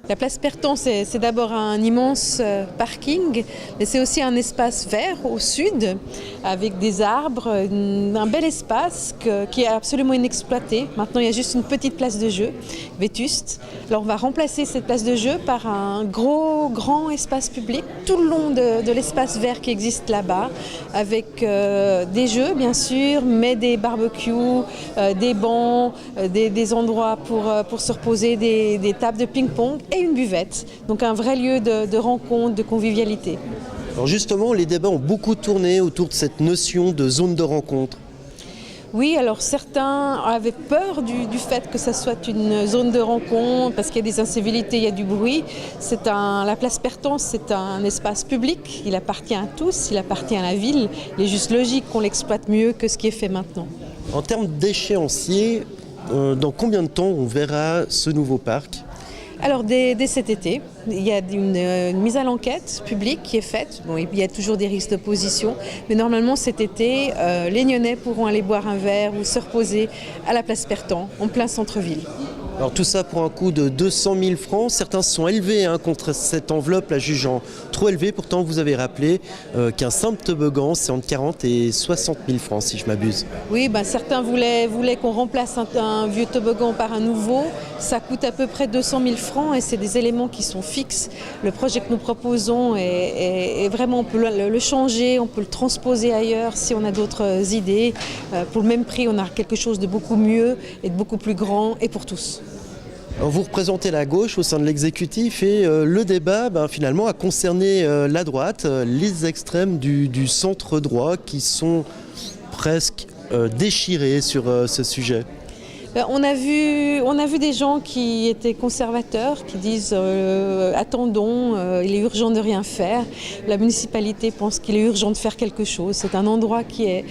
La place Perton, c'est d'abord un immense parking, mais c'est aussi un espace vert au sud, avec des arbres, un bel espace qui est absolument inexploité. Maintenant, il y a juste une petite place de jeu, vétuste. Alors, on va remplacer cette place de jeu par un grand espace public, tout le long de l'espace vert qui existe là-bas, avec des jeux, bien sûr, mais des barbecues, des bancs, des endroits pour se reposer, des tables de ping-pong et une buvette. Donc un vrai lieu de rencontre, de convivialité. Alors justement, les débats ont beaucoup tourné autour de cette notion de zone de rencontre. Oui, alors certains avaient peur du fait que ça soit une zone de rencontre parce qu'il y a des incivilités, il y a du bruit. La place Perton, c'est un espace public, il appartient à tous, il appartient à la ville. Il est juste logique qu'on l'exploite mieux que ce qui est fait maintenant. En termes d'échéancier, dans combien de temps on verra ce nouveau parc ? Alors dès cet été, il y a une mise à l'enquête publique qui est faite. Bon, il y a toujours des risques d'opposition, mais normalement cet été, les Nyonnais pourront aller boire un verre ou se reposer à la place Perton, en plein centre-ville. Alors tout ça pour un coût de 200 000 francs. Certains se sont élevés contre cette enveloppe, la jugeant trop élevée. Pourtant, vous avez rappelé qu'un simple toboggan, c'est entre 40 et 60 000 francs, si je m'abuse. Oui, certains voulaient qu'on remplace un vieux toboggan par un nouveau. Ça coûte à peu près 200 000 francs et c'est des éléments qui sont fixes. Le projet que nous proposons est vraiment, on peut le changer, on peut le transposer ailleurs si on a d'autres idées. Pour le même prix, on a quelque chose de beaucoup mieux et de beaucoup plus grand et pour tous. Alors vous représentez la gauche au sein de l'exécutif et le débat finalement a concerné la droite, les extrêmes du centre droit qui sont presque déchirés sur ce sujet. On a vu des gens qui étaient conservateurs, qui disent attendons, il est urgent de rien faire. La municipalité pense qu'il est urgent de faire quelque chose. C'est un endroit qui est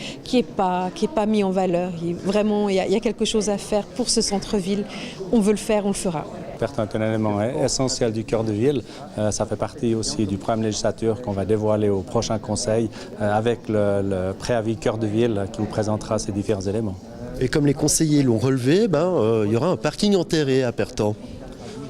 pas mis en valeur. Il y a quelque chose à faire pour ce centre-ville. On veut le faire, on le fera. Perton est un élément essentiel du cœur de ville. Ça fait partie aussi du programme législature qu'on va dévoiler au prochain conseil avec le préavis cœur de ville qui vous présentera ces différents éléments. Et comme les conseillers l'ont relevé, il y aura un parking enterré à Perton.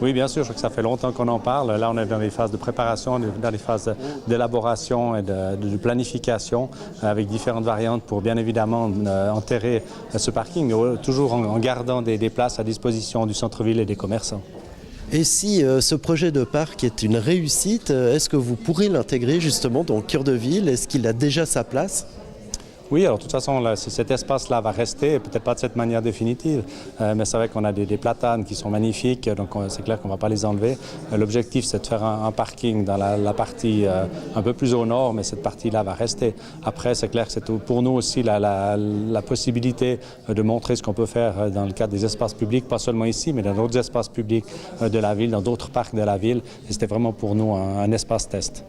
Oui, bien sûr, je crois que ça fait longtemps qu'on en parle. Là, on est dans les phases de préparation, dans les phases d'élaboration et de planification avec différentes variantes pour bien évidemment enterrer ce parking, toujours en gardant des places à disposition du centre-ville et des commerçants. Et si ce projet de parc est une réussite, est-ce que vous pourrez l'intégrer justement dans le cœur de ville? Est-ce qu'il a déjà sa place? Oui, alors de toute façon, là, cet espace-là va rester, peut-être pas de cette manière définitive, mais c'est vrai qu'on a des platanes qui sont magnifiques, donc c'est clair qu'on ne va pas les enlever. L'objectif, c'est de faire un parking dans la partie un peu plus au nord, mais cette partie-là va rester. Après, c'est clair que c'est pour nous aussi la possibilité de montrer ce qu'on peut faire dans le cadre des espaces publics, pas seulement ici, mais dans d'autres espaces publics de la ville, dans d'autres parcs de la ville. Et c'était vraiment pour nous un espace test.